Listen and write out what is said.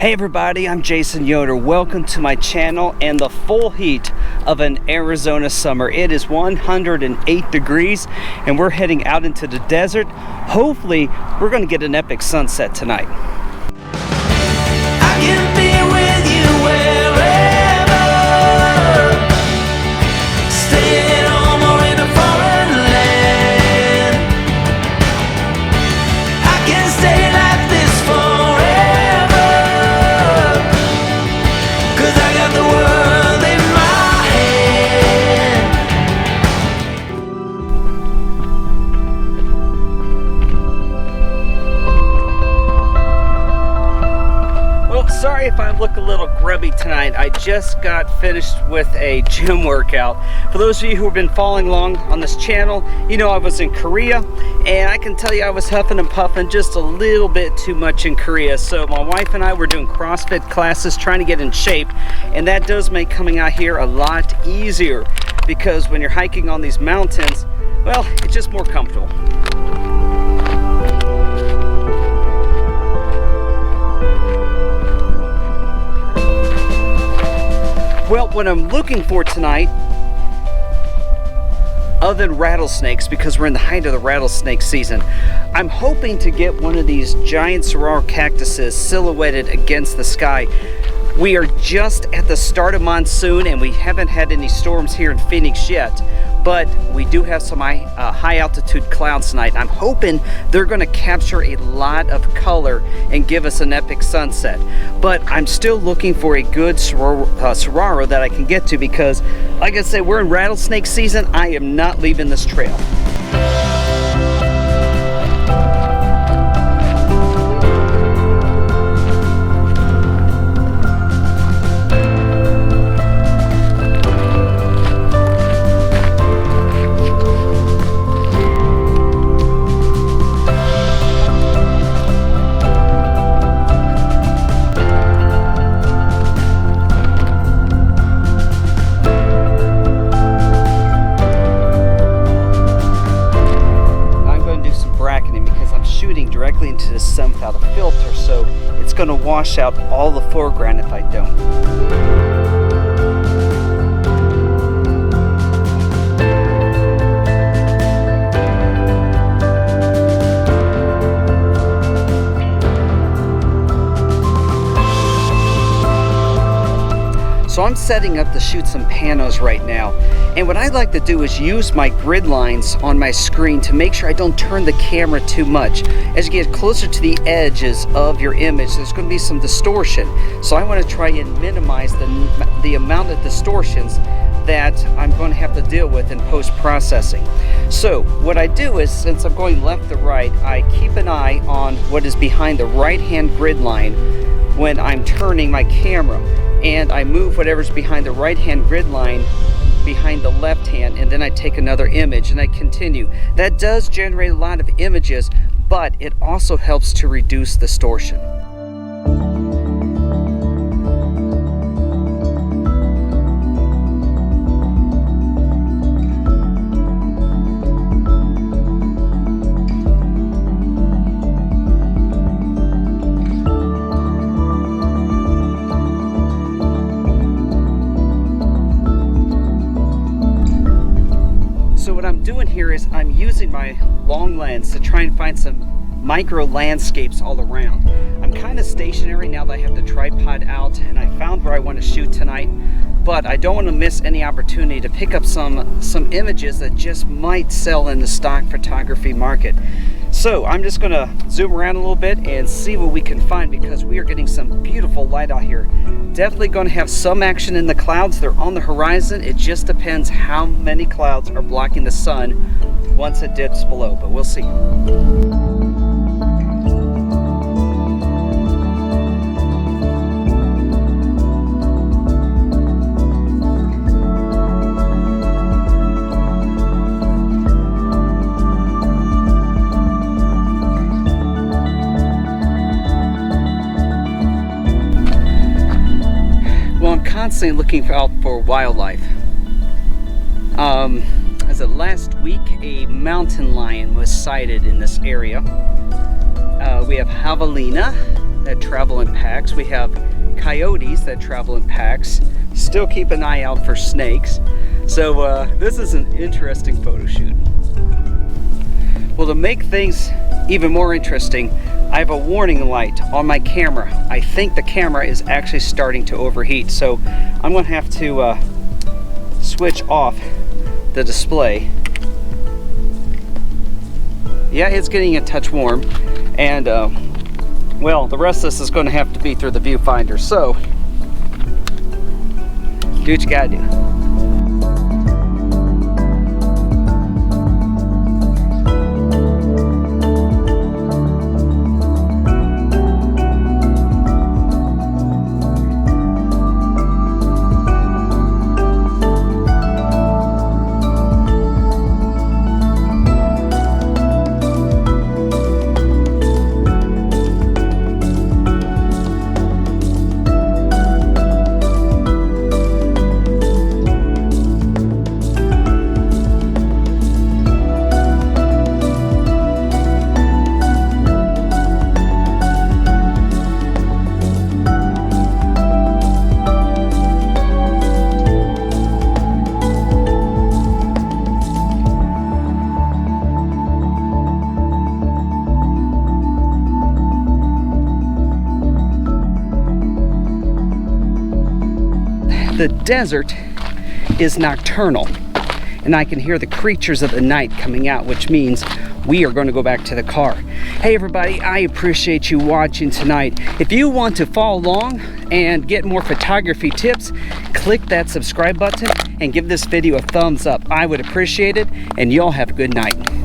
Hey everybody, I'm Jason Yoder. Welcome to my channel and the full heat of an Arizona summer. It is 108 degrees and we're heading out into the desert. Hopefully, we're going to get an epic sunset tonight. I can be with you wherever, stay at home or in a foreign land. I can stay like this forever, 'cause I got the world in my hand. Well, sorry if I look a little grubby tonight. I just got finished with a gym workout. For those of you who have been following along on this channel, you know I was in Korea, and I can tell you I was huffing and puffing just a little bit too much in Korea. So my wife and I were doing CrossFit classes, trying to get in shape, and that does make coming out here a lot easier, because when you're hiking on these mountains, well, it's just more comfortable. Well, what I'm looking for tonight, other than rattlesnakes, because we're in the height of the rattlesnake season, I'm hoping to get one of these giant saguaro cactuses silhouetted against the sky. We are just at the start of monsoon and we haven't had any storms here in Phoenix yet, but we do have some high altitude clouds tonight. I'm hoping they're going to capture a lot of color and give us an epic sunset. But I'm still looking for a good saguaro that I can get to, because like I said, we're in rattlesnake season. I am not leaving this trail. Directly into the sun without a filter, so it's going to wash out all the foreground if I don't. So I'm setting up to shoot some panos right now, and what I like to do is use my grid lines on my screen to make sure I don't turn the camera too much. As you get closer to the edges of your image, there's going to be some distortion, so I want to try and minimize the amount of distortions that I'm going to have to deal with in post-processing. So what I do is, since I'm going left to right, I keep an eye on what is behind the right-hand grid line when I'm turning my camera, and I move whatever's behind the right-hand grid line behind the left hand, and then I take another image and I continue. That does generate a lot of images, but it also helps to reduce distortion. What I'm doing here is I'm using my long lens to try and find some micro landscapes all around. I'm kind of stationary now that I have the tripod out, and I found where I want to shoot tonight, but I don't want to miss any opportunity to pick up some images that just might sell in the stock photography market. So I'm just going to zoom around a little bit and see what we can find, because we are getting some beautiful light out here. Definitely going to have some action in the clouds. They're on the horizon. It just depends how many clouds are blocking the sun once it dips below, but we'll see. Constantly looking out for wildlife. As of last week, a mountain lion was sighted in this area. We have javelina that travel in packs. We have coyotes that travel in packs. Still keep an eye out for snakes. So this is an interesting photo shoot. Well, to make things even more interesting, I have a warning light on my camera. I think the camera is actually starting to overheat, so I'm going to have to switch off the display. Yeah, it's getting a touch warm, and well, the rest of this is going to have to be through the viewfinder, so do what you gotta do. The desert is nocturnal, and I can hear the creatures of the night coming out, which means we are going to go back to the car. Hey everybody, I appreciate you watching tonight. If you want to follow along and get more photography tips, click that subscribe button and give this video a thumbs up. I would appreciate it, and y'all have a good night.